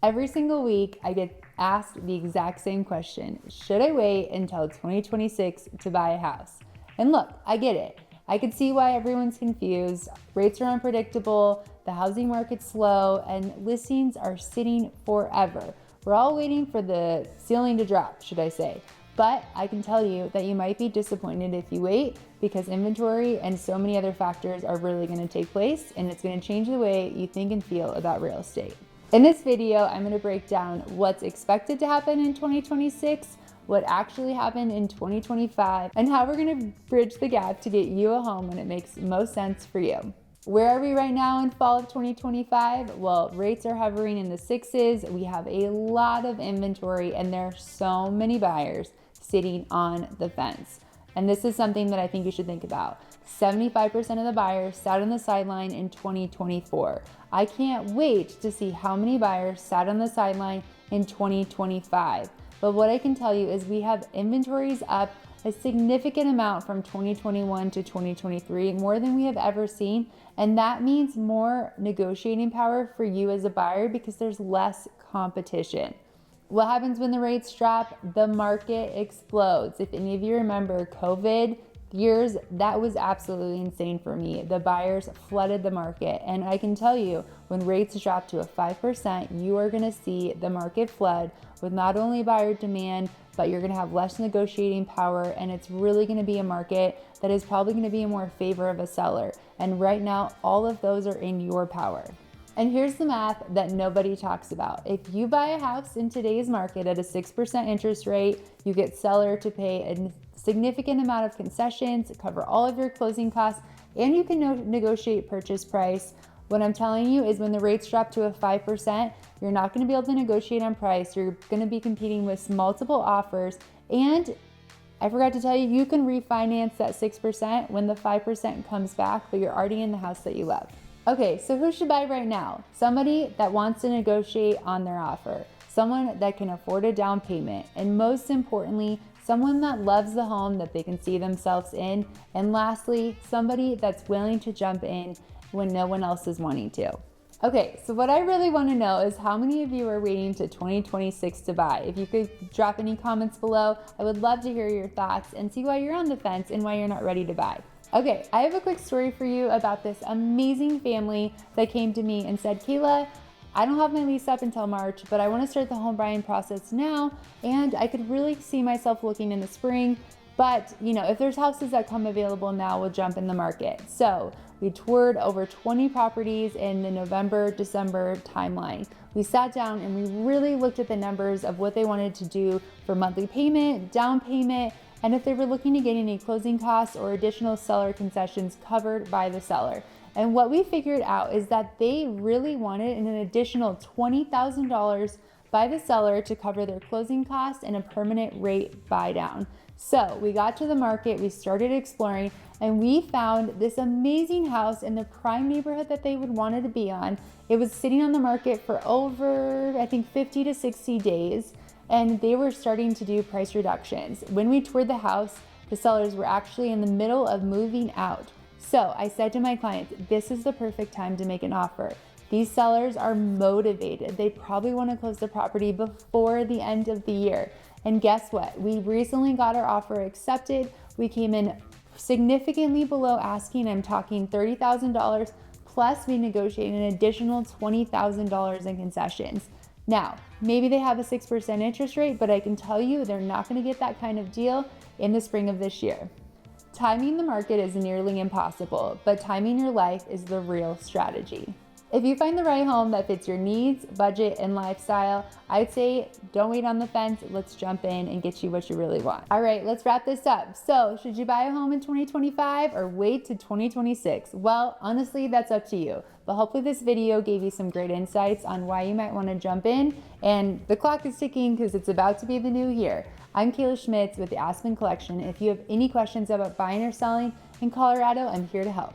Every single week, I get asked the exact same question. Should I wait until 2026 to buy a house? And look, I get it. I can see why everyone's confused. Rates are unpredictable, the housing market's slow, and listings are sitting forever. We're all waiting for the ceiling to drop, should I say. But I can tell you that you might be disappointed if you wait, because inventory and so many other factors are really going to take place, and it's going to change the way you think and feel about real estate. In this video, I'm going to break down what's expected to happen in 2026, what actually happened in 2025, and how we're going to bridge the gap to get you a home when it makes most sense for you. Where are we right now in fall of 2025? Well, rates are hovering in the sixes. We have a lot of inventory, and there are so many buyers sitting on the fence. And this is something that I think you should think about. 75% of the buyers sat on the sideline in 2024. I can't wait to see how many buyers sat on the sideline in 2025. But what I can tell you is we have inventories up a significant amount from 2021 to 2023, more than we have ever seen. And that means more negotiating power for you as a buyer because there's less competition. What happens when the rates drop? The market explodes. If any of you remember COVID years, that was absolutely insane for me. The buyers flooded the market. And I can tell you, when rates drop to a 5%, you are gonna see the market flood with not only buyer demand, but you're gonna have less negotiating power, and it's really gonna be a market that is probably gonna be in more favor of a seller. And right now, all of those are in your power. And here's the math that nobody talks about. If you buy a house in today's market at a 6% interest rate, you get seller to pay a significant amount of concessions, cover all of your closing costs, and you can negotiate purchase price. What I'm telling you is when the rates drop to a 5%, you're not gonna be able to negotiate on price. You're gonna be competing with multiple offers. And I forgot to tell you, you can refinance that 6% when the 5% comes back, but you're already in the house that you love. Okay, so who should buy right now? Somebody that wants to negotiate on their offer, someone that can afford a down payment, and most importantly, someone that loves the home that they can see themselves in, and lastly, somebody that's willing to jump in when no one else is wanting to. Okay, so what I really want to know is how many of you are waiting to 2026 to buy? If you could drop any comments below, I would love to hear your thoughts and see why you're on the fence and why you're not ready to buy. Okay, I have a quick story for you about this amazing family that came to me and said, Kayla, I don't have my lease up until March, but I want to start the home buying process now, and I could really see myself looking in the spring. But if there's houses that come available now, we'll jump in the market. So we toured over 20 properties in the November, December timeline. We sat down and we really looked at the numbers of what they wanted to do for monthly payment, down payment, and if they were looking to get any closing costs or additional seller concessions covered by the seller. And what we figured out is that they really wanted an additional $20,000 by the seller to cover their closing costs and a permanent rate buy down. So we got to the market, we started exploring, and we found this amazing house in the prime neighborhood that they would wanted to be on. It was sitting on the market for over, I think, 50 to 60 days, and they were starting to do price reductions. When we toured the house, the sellers were actually in the middle of moving out. So I said to my clients, this is the perfect time to make an offer. These sellers are motivated. They probably want to close the property before the end of the year. And guess what? We recently got our offer accepted. We came in significantly below asking. I'm talking $30,000, plus we negotiated an additional $20,000 in concessions. Now, maybe they have a 6% interest rate, but I can tell you they're not going to get that kind of deal in the spring of this year. Timing the market is nearly impossible, but timing your life is the real strategy. If you find the right home that fits your needs, budget, and lifestyle, I'd say don't wait on the fence. Let's jump in and get you what you really want. All right, let's wrap this up. So should you buy a home in 2025 or wait to 2026? Well, honestly, that's up to you. But hopefully this video gave you some great insights on why you might want to jump in. And the clock is ticking because it's about to be the new year. I'm Kayla Schmitz with the Aspen Collection. If you have any questions about buying or selling in Colorado, I'm here to help.